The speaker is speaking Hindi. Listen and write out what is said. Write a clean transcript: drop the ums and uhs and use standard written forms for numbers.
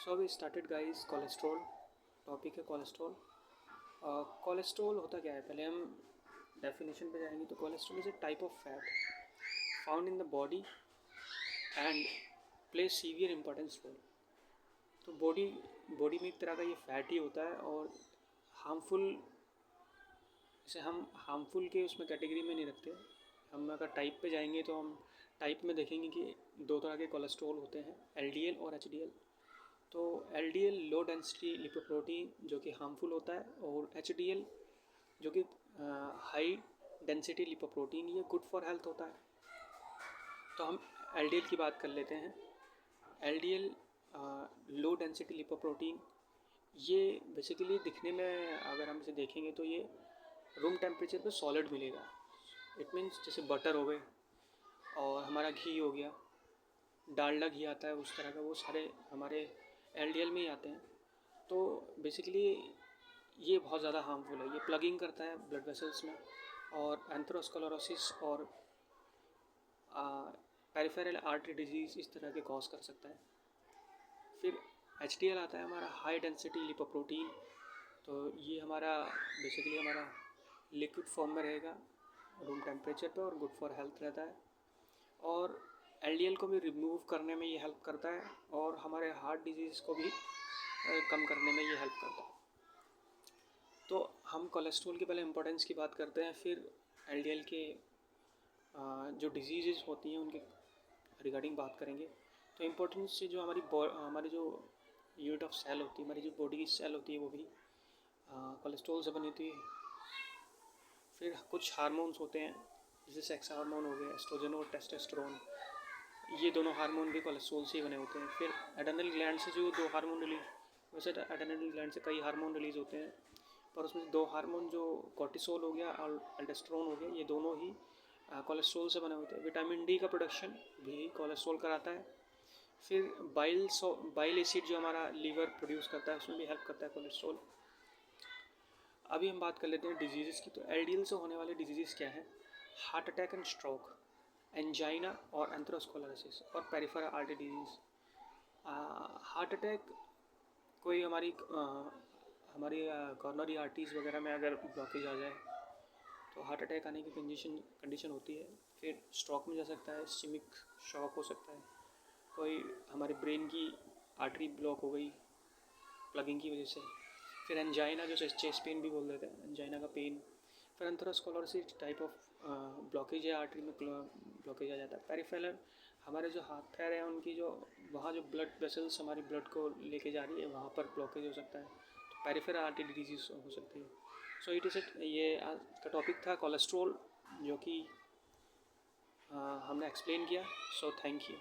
So we started guys cholesterol. Topic है कोलेस्ट्रॉल। कोलेस्ट्रॉल होता क्या है, पहले हम डेफिनेशन पे जाएंगे। तो cholesterol is a type of fat found in the body and play severe importance role. तो बॉडी में एक तरह का ये फैट ही होता है और हार्मफुल, इसे हम हार्मफुल के उसमें कैटेगरी में नहीं रखते। हम अगर टाइप पे जाएंगे तो हम टाइप में देखेंगे कि दो तरह के कोलेस्ट्रॉल होते हैं, एलडीएल और एचडीएल। तो एलडीएल लो डेंसिटी लिपोप्रोटीन जो कि हार्मफुल होता है, और एचडीएल जो कि हाई डेंसिटी लिपोप्रोटीन, ये गुड फॉर हेल्थ होता है। तो हम एलडीएल की बात कर लेते हैं। एलडीएल लो डेंसिटी लिपोप्रोटीन, ये बेसिकली दिखने में अगर हम इसे देखेंगे तो ये रूम टेम्परेचर पे सॉलिड मिलेगा। इट मीन्स जैसे बटर हो गए और हमारा घी हो गया, डालडा घी आता है उस तरह का, वो सारे हमारे एलडीएल में ही आते हैं। तो बेसिकली ये बहुत ज़्यादा हार्मफुल है। ये प्लगिंग करता है ब्लड वेसल्स में और एंथेरोस्क्लेरोसिस और पेरिफेरल आर्टरी डिजीज़ इस तरह के कॉज कर सकता है। फिर एचडीएल आता है हमारा हाई डेंसिटी लिपोप्रोटीन। तो ये हमारा बेसिकली हमारा लिक्विड फॉर्म में रहेगा रूम टेम्परेचर पे और गुड फॉर हेल्थ रहता है। और एलडीएल को भी रिमूव करने में ये हेल्प करता है और हमारे हार्ट डिजीज़ को भी कम करने में ये हेल्प करता है। तो हम कोलेस्ट्रॉल की पहले इम्पोर्टेंस की बात करते हैं, फिर एलडीएल के जो डिजीज़ होती हैं उनके रिगार्डिंग बात करेंगे। तो इम्पोर्टेंस से जो हमारी जो यूनिट ऑफ सेल होती है, हमारी जो बॉडी की सेल होती है, वो भी कोलेस्ट्रॉल से बनी होती है। फिर कुछ हार्मोन्स होते हैं जैसे सेक्स हार्मोन हो गए, एस्ट्रोजन और टेस्टोस्टेरोन, ये दोनों हार्मोन भी कोलेस्ट्रॉल से ही बने होते हैं। फिर एड्रेनल ग्लैंड से जो दो हार्मोन रिलीज, वैसे एड्रेनल ग्लैंड से कई हार्मोन रिलीज़ होते हैं, पर उसमें दो हार्मोन जो कॉर्टिसोल हो गया और अल्डोस्टेरोन हो गया, ये दोनों ही कोलेस्ट्रॉल से बने होते हैं। विटामिन डी का प्रोडक्शन भी कोलेस्ट्रॉल कराता है। फिर बाइल एसिड जो हमारा लीवर प्रोड्यूस करता है, उसमें भी हेल्प करता है कोलेस्ट्रॉल। अभी हम बात कर लेते हैं डिजीज़ की। तो एलडीएल से होने वाले डिजीज़ क्या हैं? Heart attack and stroke, angina और एंथेरोस्क्लेरोसिस और peripheral artery disease. Heart attack कोई हमारी कॉर्नरी आर्टरीज वगैरह में अगर ब्लॉकेज आ जाए तो हार्ट अटैक आने की कंडीशन होती है। फिर स्ट्रोक में जा सकता है, इस्केमिक शॉक हो सकता है, कोई हमारे ब्रेन की आर्टरी ब्लॉक हो गई प्लगिंग की वजह से। फिर एंजाइना जो चेस्ट पेन भी बोल देते हैं, एंजाइना का पेन। फिर एंथेरोस्क्लेरोसिस टाइप ऑफ ब्लॉकेज है, आर्टरी में ब्लॉकेज आ जाता है। पेरिफेरल हमारे जो हाथ पैर हैं उनकी जो वहाँ जो ब्लड वेसल्स हमारी ब्लड को लेके जा रही है, वहाँ पर ब्लॉकेज हो सकता है, तो पेरिफेरल आर्टरी डिजीज हो सकती है। सो इट इज़ ये आज का टॉपिक था कोलेस्ट्रॉल, जो कि हमने एक्सप्लेन किया। So thank you.